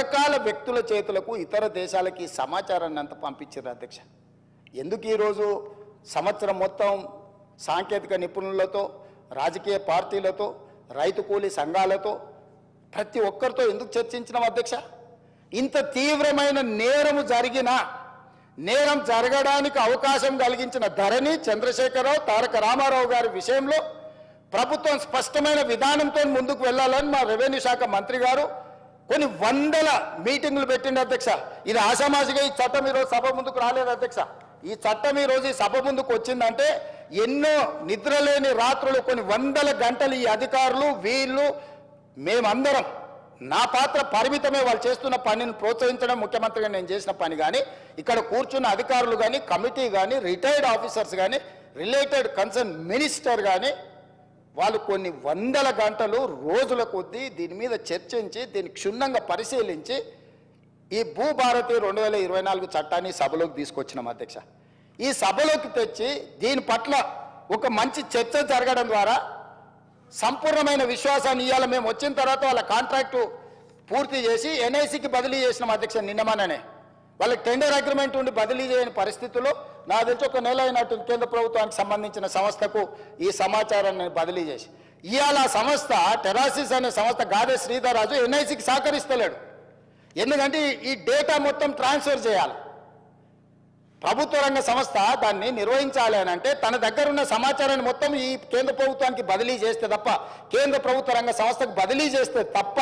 రకరకాల వ్యక్తుల చేతులకు ఇతర దేశాలకి సమాచారాన్ని అంతా పంపించారు అధ్యక్ష. ఎందుకు ఈరోజు సంవత్సరం మొత్తం సాంకేతిక నిపుణులతో, రాజకీయ పార్టీలతో, రైతు కూలీ సంఘాలతో ప్రతి ఒక్కరితో ఎందుకు చర్చించినాం అధ్యక్ష? ఇంత తీవ్రమైన నేరం జరగడానికి అవకాశం కలిగించిన ధరణి, చంద్రశేఖరరావు, తారక రామారావు గారి విషయంలో ప్రభుత్వం స్పష్టమైన విధానంతో ముందుకు వెళ్ళాలని మా రెవెన్యూ శాఖ మంత్రి గారు కొన్ని వందల మీటింగులు పెట్టిండు అధ్యక్ష. ఇది ఆషామాషిగా ఈ చట్టం ఈరోజు సభ ముందుకు రాలేదు అధ్యక్ష. ఈ చట్టం ఈరోజు ఈ సభ ముందుకు వచ్చిందంటే ఎన్నో నిద్రలేని రాత్రులు, కొన్ని వందల గంటలు ఈ అధికారులు, వీళ్ళు, మేమందరం, నా పాత్ర పరిమితమే, వాళ్ళు చేస్తున్న పనిని ప్రోత్సహించడం ముఖ్యమంత్రిగా నేను చేసిన పని. కానీ ఇక్కడ కూర్చున్న అధికారులు కానీ, కమిటీ కానీ, రిటైర్డ్ ఆఫీసర్స్ కానీ, రిలేటెడ్ కన్సర్న్ మినిస్టర్ కానీ వాళ్ళు కొన్ని వందల గంటలు, రోజుల కొద్దీ దీని మీద చర్చించి, దీన్ని క్షుణ్ణంగా పరిశీలించి ఈ భూభారతి 2024 చట్టాన్ని సభలోకి తీసుకొచ్చినాం అధ్యక్ష. ఈ సభలోకి తెచ్చి దీని పట్ల ఒక మంచి చర్చ జరగడం ద్వారా సంపూర్ణమైన విశ్వాసాన్ని ఇవ్వాలి. మేము వచ్చిన తర్వాత వాళ్ళ కాంట్రాక్టు పూర్తి చేసి ఎన్ఐసికి బదిలీ చేసినాం అధ్యక్ష. నిన్నమననే వాళ్ళకి టెండర్ అగ్రిమెంట్ ఉండి బదిలీ చేయని పరిస్థితుల్లో నాకు తెలిసి ఒక నెల అయినట్టు కేంద్ర ప్రభుత్వానికి సంబంధించిన సంస్థకు ఈ సమాచారాన్ని బదిలీ చేసి ఇవాళ సంస్థ టెరాసిస్ అనే సంస్థ గాదే శ్రీధర్ రాజు ఎన్ఐసికి సహకరిస్తలేడు. ఎందుకంటే ఈ డేటా మొత్తం ట్రాన్స్ఫర్ చేయాలి. ప్రభుత్వ రంగ సంస్థ దాన్ని నిర్వహించాలి అని అంటే తన దగ్గర ఉన్న సమాచారాన్ని మొత్తం ఈ కేంద్ర ప్రభుత్వానికి బదిలీ చేస్తే తప్ప, కేంద్ర ప్రభుత్వ రంగ సంస్థకు బదిలీ చేస్తే తప్ప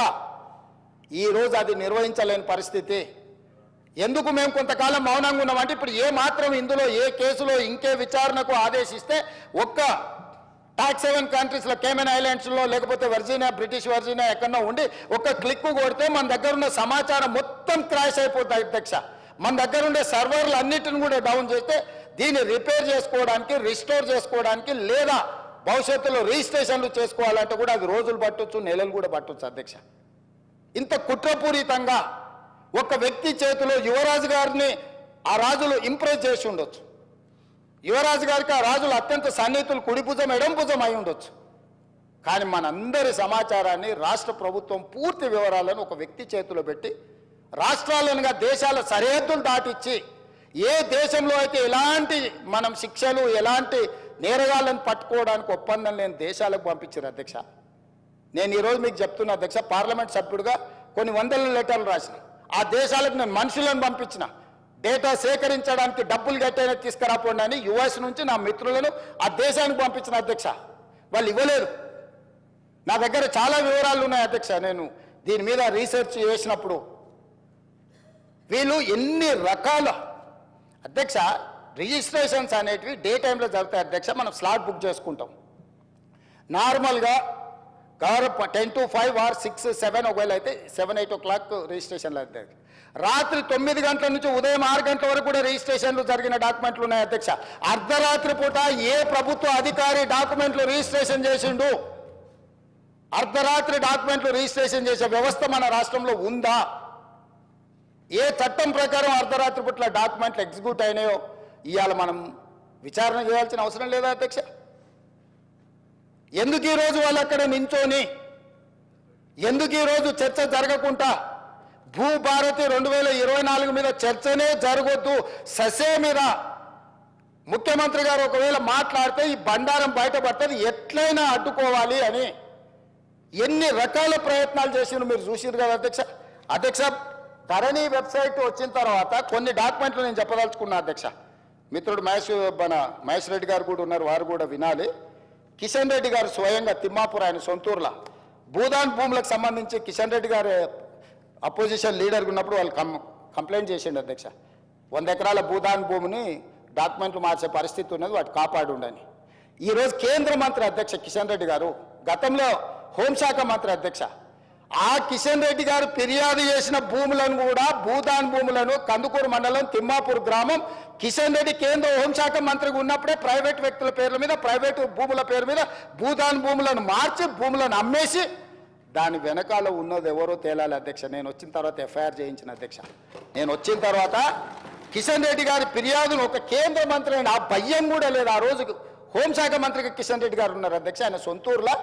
ఈరోజు అది నిర్వహించలేని పరిస్థితి. ఎందుకు మేము కొంతకాలం మౌనంగా ఉన్నామంటే ఇప్పుడు ఏ మాత్రం ఇందులో ఏ కేసులో ఇంకే విచారణకు ఆదేశిస్తే ఒక్క టాక్స్ హెవెన్ కంట్రీస్లో, కేమెన్ ఐలాండ్స్లో, లేకపోతే వర్జీనియా, బ్రిటిష్ వర్జీనియా ఎక్కడో ఉండి ఒక్క క్లిక్ కొడితే మన దగ్గర ఉన్న సమాచారం మొత్తం క్రాష్ అయిపోతుంది అధ్యక్ష. మన దగ్గర ఉండే సర్వర్లు అన్నిటిని కూడా డౌన్ చేస్తే దీన్ని రిపేర్ చేసుకోవడానికి, రిస్టోర్ చేసుకోవడానికి, లేదా భవిష్యత్తులో రిజిస్ట్రేషన్లు చేసుకోవాలంటే కూడా అది రోజులు పట్టొచ్చు, నెలలు కూడా పట్టొచ్చు అధ్యక్ష. ఇంత కుట్రపూరితంగా ఒక వ్యక్తి చేతిలో యువరాజు గారిని ఆ రాజులు ఇంప్రెస్ చేసి ఉండొచ్చు. యువరాజు గారికి ఆ రాజులు అత్యంత సన్నిహితులు, కుడి భుజం ఎడం భుజం అయి ఉండొచ్చు. కానీ మనందరి సమాచారాన్ని రాష్ట్ర ప్రభుత్వం పూర్తి వివరాలను ఒక వ్యక్తి చేతిలో పెట్టి రాష్ట్రాలనుగా దేశాల సరిహద్దులు దాటిచ్చి ఏ దేశంలో అయితే ఎలాంటి మనం శిక్షలు, ఎలాంటి నేరగాళ్ళను పట్టుకోవడానికి ఒప్పందం లేని దేశాలకు పంపించారు అధ్యక్ష. నేను ఈరోజు మీకు చెప్తున్నా అధ్యక్ష, పార్లమెంట్ సభ్యుడిగా కొన్ని వందల లెటర్లు రాసిన ఆ దేశాలకు నేను మనుషులను పంపించిన, డేటా సేకరించడానికి డబ్బులు కట్టైనా తీసుకురాపోండి అని యుఎస్ నుంచి నా మిత్రులను ఆ దేశానికి పంపించిన అధ్యక్ష. వాళ్ళు ఇవ్వలేదు. నా దగ్గర చాలా వివరాలు ఉన్నాయి అధ్యక్ష. నేను దీని మీద రీసెర్చ్ చేసినప్పుడు వీళ్ళు ఎన్ని రకాల అధ్యక్ష రిజిస్ట్రేషన్స్ అనేటివి డే టైంలో జరుగుతాయి అధ్యక్ష. మనం స్లాట్ బుక్ చేసుకుంటాం నార్మల్గా 10 to 5 or 6, 7 ఒకవేళ అయితే 7, 8 o'clock రిజిస్ట్రేషన్లు అవుతాయి. రాత్రి 9 గంటల నుంచి ఉదయం 6 గంటల వరకు కూడా రిజిస్ట్రేషన్లు జరిగిన డాక్యుమెంట్లు ఉన్నాయి అధ్యక్ష. అర్ధరాత్రి పూట ఏ ప్రభుత్వ అధికారి డాక్యుమెంట్లు రిజిస్ట్రేషన్ చేసిండు? అర్ధరాత్రి డాక్యుమెంట్లు రిజిస్ట్రేషన్ చేసే వ్యవస్థ మన రాష్ట్రంలో ఉందా? ఏ చట్టం ప్రకారం అర్ధరాత్రి పూట్ల డాక్యుమెంట్లు ఎగ్జిక్యూట్ అయినాయో ఇవాళ మనం విచారణ చేయాల్సిన అవసరం లేదా అధ్యక్ష? ఎందుకు ఈరోజు వాళ్ళు అక్కడ నించోని, ఎందుకు ఈరోజు చర్చ జరగకుండా భూభారతి 2024 మీద చర్చనే జరగొద్దు, ససే మీద ముఖ్యమంత్రి గారు ఒకవేళ మాట్లాడితే ఈ బండారం బయటపడుతుంది, ఎట్లయినా అడ్డుకోవాలి అని ఎన్ని రకాల ప్రయత్నాలు చేసినారు మీరు చూసిరు కదా అధ్యక్ష. అధ్యక్ష, ధరణి వెబ్సైట్ వచ్చిన తర్వాత కొన్ని డాక్యుమెంట్లు నేను చెప్పదలుచుకున్నా అధ్యక్ష. మిత్రుడు మహేష్ రెడ్డి గారు కూడా ఉన్నారు, వారు కూడా వినాలి. కిషన్ రెడ్డి గారు స్వయంగా తిమ్మాపూర్ ఆయన సొంతూరులో భూదాన్ భూములకు సంబంధించి కిషన్ రెడ్డి గారు అపోజిషన్ లీడర్ ఉన్నప్పుడు వాళ్ళు కంప్లైంట్ చేసిండు అధ్యక్ష. 100 ఎకరాల భూదాన్ భూమిని డాక్యుమెంట్లు మార్చే పరిస్థితి ఉన్నది, వాటి కాపాడు ఉండని. ఈరోజు కేంద్ర మంత్రి అధ్యక్ష కిషన్ రెడ్డి గారు, గతంలో హోంశాఖ మంత్రి అధ్యక్ష, ఆ కిషన్ రెడ్డి గారు ఫిర్యాదు చేసిన భూములను కూడా, భూదాన్ భూములను, కందుకూరు మండలం తిమ్మాపూర్ గ్రామం, కిషన్ రెడ్డి కేంద్ర హోంశాఖ మంత్రిగా ఉన్నప్పుడే ప్రైవేట్ వ్యక్తుల పేర్ల మీద, ప్రైవేటు భూముల పేరు మీద భూదాన్ భూములను మార్చి భూములను అమ్మేసి దాని వెనకాల ఉన్నది ఎవరో తేలాలి అధ్యక్ష. నేను వచ్చిన తర్వాత ఎఫ్ఐఆర్ చేయించిన అధ్యక్ష. నేను వచ్చిన తర్వాత కిషన్ రెడ్డి గారి ఫిర్యాదును ఒక కేంద్ర మంత్రి అయిన ఆ భయం కూడా లేదు. ఆ రోజు హోంశాఖ మంత్రిగా కిషన్ రెడ్డి గారు ఉన్నారు అధ్యక్ష. ఆయన సొంతూరులో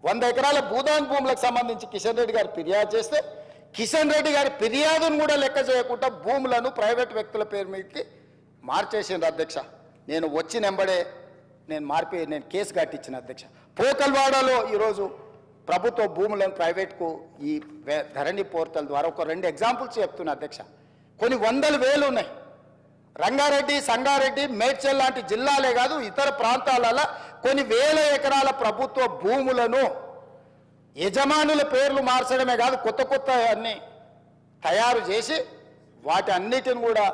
100 ఎకరాల భూదాన్ భూములకు సంబంధించి కిషన్ రెడ్డి గారు ఫిర్యాదు చేస్తే కిషన్ రెడ్డి గారి ఫిర్యాదును కూడా లెక్క చేయకుండా భూములను ప్రైవేట్ వ్యక్తుల పేరు మీదకి మార్చేసింది అధ్యక్ష. నేను వచ్చినెంబడే నేను కేసు కట్టించిన అధ్యక్ష. పోకల్వాడలో ఈరోజు ప్రభుత్వ భూములను ప్రైవేట్కు ఈ ధరణి పోర్టల్ ద్వారా ఒక 2 ఎగ్జాంపుల్స్ చెప్తున్నా అధ్యక్ష. కొన్ని వందల వేలు ఉన్నాయి. రంగారెడ్డి, సంగారెడ్డి, మేడ్చల్ లాంటి జిల్లాలే కాదు ఇతర ప్రాంతాలలో కొన్ని వేల ఎకరాల ప్రభుత్వ భూములను యజమానుల పేర్లు మార్చడమే కాదు కొత్త కొత్త అన్ని తయారు చేసి వాటి అన్నిటిని కూడా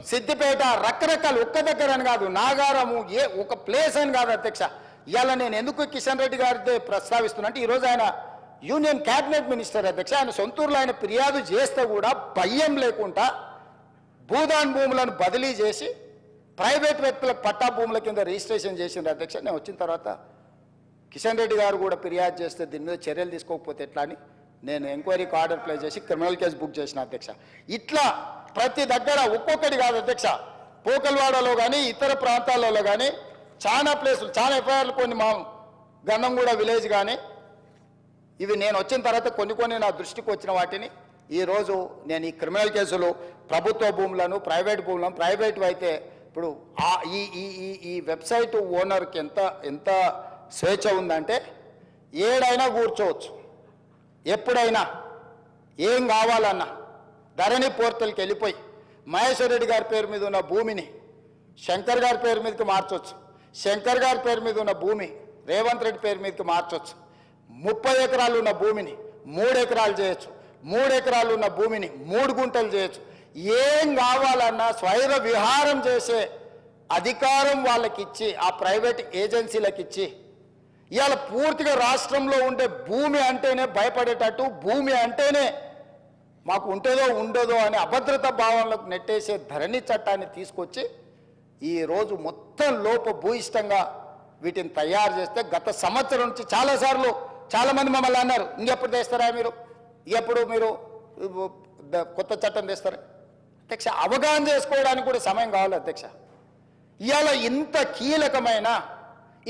సిద్దిపేట రకరకాల ఒక్క దగ్గర అని కాదు, నాగారము ఒక ప్లేస్ అని కాదు అధ్యక్ష. ఇవాళ నేను ఎందుకు కిషన్ రెడ్డి గారితో ప్రస్తావిస్తున్నా అంటే ఈరోజు ఆయన యూనియన్ క్యాబినెట్ మినిస్టర్ అధ్యక్ష. ఆయన సొంతూరులో ఆయన ఫిర్యాదు చేస్తే కూడా భయం లేకుండా భూదాన్ భూములను బదిలీ చేసి ప్రైవేట్ వ్యక్తులకు పట్టా భూముల కింద రిజిస్ట్రేషన్ చేసింది అధ్యక్ష. నేను వచ్చిన తర్వాత కిషన్ రెడ్డి గారు కూడా ఫిర్యాదు చేస్తే దీని మీద చర్యలు తీసుకోకపోతే ఎట్లా అని నేను ఎంక్వైరీకి ఆర్డర్ ప్లేస్ చేసి క్రిమినల్ కేసు బుక్ చేసిన అధ్యక్ష. ఇట్లా ప్రతి దగ్గర ఒక్కొక్కటి కాదు అధ్యక్ష. పోకల్వాడలో కానీ ఇతర ప్రాంతాలలో కానీ చాలా ప్లేసులు, చాలా ఎఫ్ఐఆర్లు, కొన్ని మా గన్నంగూడ విలేజ్ కానీ ఇవి నేను వచ్చిన తర్వాత కొన్ని నా దృష్టికి వచ్చిన వాటిని ఈరోజు నేను ఈ క్రిమినల్ కేసులు ప్రభుత్వ భూములను ప్రైవేట్ అయితే ఇప్పుడు ఈ వెబ్సైట్ ఓనర్కి ఎంత స్వేచ్ఛ ఉందంటే ఏడైనా కూర్చోవచ్చు, ఎప్పుడైనా ఏం కావాలన్నా ధరణి పోర్టల్కి వెళ్ళిపోయి మహేశ్వర్ రెడ్డి గారి పేరు మీద ఉన్న భూమిని శంకర్ గారి పేరు మీదకి మార్చవచ్చు, శంకర్ గారి పేరు మీద ఉన్న భూమి రేవంత్ రెడ్డి పేరు మీదకి మార్చవచ్చు, 30 ఎకరాలు ఉన్న భూమిని 3 ఎకరాలు చేయొచ్చు, 3 ఎకరాలు ఉన్న భూమిని 3 గుంటలు చేయొచ్చు. ఏం కావాలన్నా స్వైర విహారం చేసే అధికారం వాళ్ళకిచ్చి ఆ ప్రైవేట్ ఏజెన్సీలకు ఇచ్చి ఇవాళ పూర్తిగా రాష్ట్రంలో ఉండే భూమి అంటేనే భయపడేటట్టు, భూమి అంటేనే మాకు ఉంటుందో ఉండదో అనే అభద్రతా భావనలకు నెట్టేసే ధరణి చట్టాన్ని తీసుకొచ్చి ఈరోజు మొత్తం లోపభూయిష్టంగా వీటిని తయారు చేస్తే గత సంవత్సరం నుంచి చాలాసార్లు చాలామంది మమ్మల్ని అన్నారు, ఇంకెప్పుడు తెస్తారా మీరు కొత్త చట్టం తెస్తారా అధ్యక్ష. అవగాహన చేసుకోవడానికి కూడా సమయం కావాలి అధ్యక్ష. ఇవాళ ఇంత కీలకమైన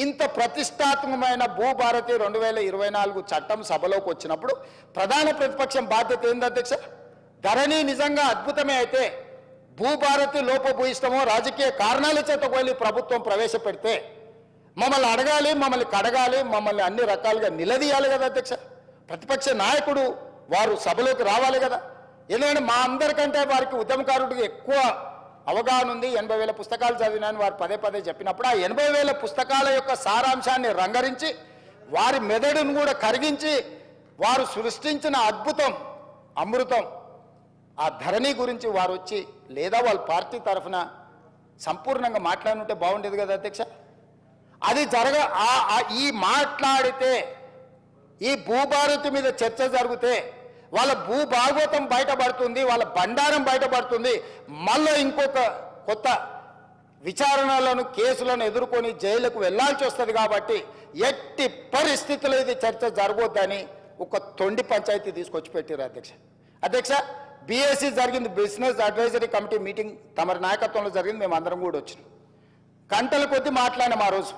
ఇంత ప్రతిష్టాత్మకమైన భూభారతి 2024 చట్టం సభలోకి వచ్చినప్పుడు ప్రధాన ప్రతిపక్షం బాధ్యత ఏంది అధ్యక్ష? ధరణి నిజంగా అద్భుతమే అయితే భూభారతి లోపభూయిష్టమో రాజకీయ కారణాల చేత వెళ్ళి ప్రభుత్వం ప్రవేశపెడితే మమ్మల్ని అడగాలి, మమ్మల్ని కడగాలి, మమ్మల్ని అన్ని రకాలుగా నిలదీయాలి కదా అధ్యక్ష. ప్రతిపక్ష నాయకుడు వారు సభలోకి రావాలి కదా. ఎందుకంటే మా అందరికంటే వారికి ఉద్యమకారుడికి ఎక్కువ అవగాహన ఉంది. 80,000 పుస్తకాలు చదివినాను వారు పదే చెప్పినప్పుడు ఆ 80,000 పుస్తకాల యొక్క సారాంశాన్ని రంగరించి వారి మెదడును కూడా కరిగించి వారు సృష్టించిన అద్భుతం అమృతం ఆ ధరణి గురించి వారు వచ్చి లేదా వాళ్ళ పార్టీ తరఫున సంపూర్ణంగా మాట్లాడుంటే బాగుండేది కదా అధ్యక్ష. అది ఈ మాట్లాడితే ఈ భూభారతి మీద చర్చ జరిగితే వాళ్ళ భూభాగవతం బయటపడుతుంది, వాళ్ళ బండారం బయటపడుతుంది. మళ్ళీ ఇంకొక కొత్త విచారణలను కేసులను ఎదుర్కొని జైలుకు వెళ్లాల్సి వస్తుంది. కాబట్టి ఎట్టి పరిస్థితుల్లో ఇది చర్చ జరగొద్దని ఒక తొండి పంచాయతీ తీసుకొచ్చి పెట్టారు అధ్యక్ష. బీఎస్సీ జరిగింది, బిజినెస్ అడ్వైజరీ కమిటీ మీటింగ్ తమరి నాయకత్వంలో జరిగింది. మేము అందరం కూడా వచ్చినాం. గంటల కొద్దీ మాట్లాడినాం. ఆ రోజు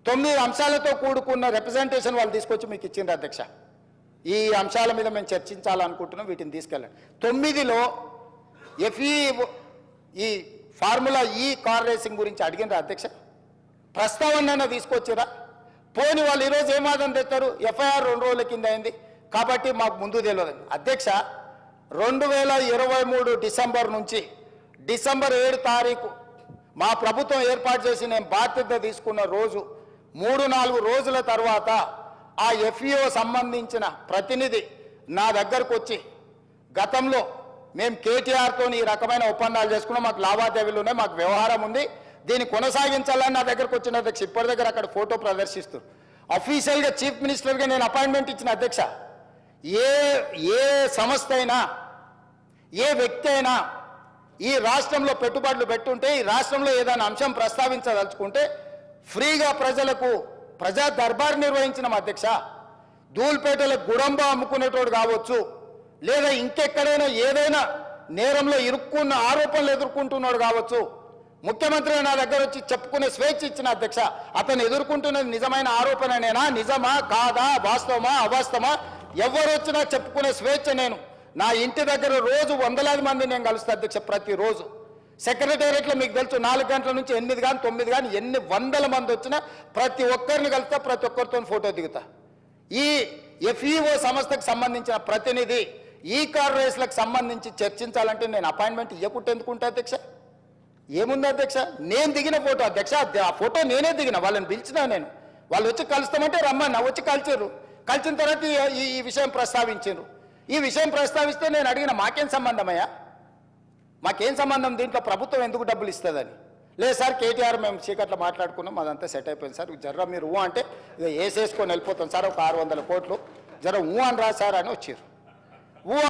9 అంశాలతో కూడుకున్న రిప్రజెంటేషన్ వాళ్ళు తీసుకొచ్చి మీకు ఇచ్చింది అధ్యక్ష. ఈ అంశాల మీద మేము చర్చించాలనుకుంటున్నాం, వీటిని తీసుకెళ్ళండి. 9లో ఈ ఫార్ములా కార్ రేసింగ్ గురించి అడిగినరా అధ్యక్ష? ప్రస్తావన తీసుకొచ్చిరా? పోని వాళ్ళు ఈరోజు ఏం వాదన తెస్తారు? ఎఫ్ఐఆర్ 2 రోజుల కింద అయింది కాబట్టి మాకు ముందు తెలియదు అధ్యక్ష. 2023 డిసెంబర్ నుంచి డిసెంబర్ 7 తారీఖు మా ప్రభుత్వం ఏర్పాటు చేసి నేను బాధ్యత తీసుకున్న రోజు 3-4 రోజుల తర్వాత ఆ ఎఫ్ఈఓ సంబంధించిన ప్రతినిధి నా దగ్గరకు వచ్చి గతంలో మేము కేటీఆర్తో ఈ రకమైన ఒప్పందాలు చేసుకున్నాం, మాకు లావాదేవీలు ఉన్నాయి, మాకు వ్యవహారం ఉంది, దీన్ని కొనసాగించాలని నా దగ్గరకు వచ్చిన అధ్యక్ష. ఇప్పటి దగ్గర అక్కడ ఫోటో ప్రదర్శిస్తూ అఫీషియల్గా చీఫ్ మినిస్టర్గా నేను అపాయింట్మెంట్ ఇచ్చిన అధ్యక్ష. ఏ సంస్థ అయినా ఏ వ్యక్తి అయినా ఈ రాష్ట్రంలో పెట్టుబడులు పెట్టుంటే ఈ రాష్ట్రంలో ఏదైనా అంశం ప్రస్తావించదలుచుకుంటే ఫ్రీగా ప్రజలకు ప్రజా దర్బార్ నిర్వహించిన అధ్యక్ష. ధూల్పేటలో గుడంబ అమ్ముకునేటోడు కావచ్చు, లేదా ఇంకెక్కడైనా ఏదైనా నేరంలో ఇరుక్కున్న ఆరోపణలు ఎదుర్కొంటున్నాడు కావచ్చు, ముఖ్యమంత్రి నా దగ్గర వచ్చి చెప్పుకునే స్వేచ్ఛ ఇచ్చిన అధ్యక్ష. అతను ఎదుర్కొంటున్నది నిజమైన ఆరోపణనేనా, నిజమా కాదా, వాస్తవమా అవాస్తవమా, ఎవరు వచ్చినా చెప్పుకునే స్వేచ్ఛ నేను. నా ఇంటి దగ్గర రోజు వందలాది మంది నేను కలుస్తా అధ్యక్ష. ప్రతిరోజు సెక్రటేరియట్లో మీకు తెలుసు 4 గంటల నుంచి 8 కానీ 9 కానీ ఎన్ని వందల మంది వచ్చినా ప్రతి ఒక్కరిని కలుస్తా, ప్రతి ఒక్కరితో ఫోటో దిగుతా. ఈ ఎఫ్ఈఓ సంస్థకు సంబంధించిన ప్రతినిధి ఈ కార్ రేస్లకు సంబంధించి చర్చించాలంటే నేను అపాయింట్మెంట్ ఇవ్వకుంటే ఎందుకుంటా అధ్యక్ష? ఏముంది అధ్యక్ష? నేను దిగిన ఫోటో అధ్యక్ష, ఆ ఫోటో నేనే దిగిన. వాళ్ళని పిలిచినా నేను, వాళ్ళు వచ్చి కలుస్తామంటే రమ్మన్నా, వచ్చి కలిచారు. కలిసిన తర్వాత ఈ విషయం ప్రస్తావించారు. ఈ విషయం ప్రస్తావిస్తే నేను అడిగిన మాకేం సంబంధమయ్యా? మాకేం సంబంధం దీంట్లో? ప్రభుత్వం ఎందుకు డబ్బులు ఇస్తుందని? లేదు సార్, కేటీఆర్ మేము చీకట్లో మాట్లాడుకున్నాం, అదంతా సెట్ అయిపోయింది సార్, జర్ర మీరు ఊ అంటే వేసేసుకొని వెళ్ళిపోతాం సార్, ఒక 600 కోట్లు జర ఊ అని రా సార్ అని వచ్చారు. ఊ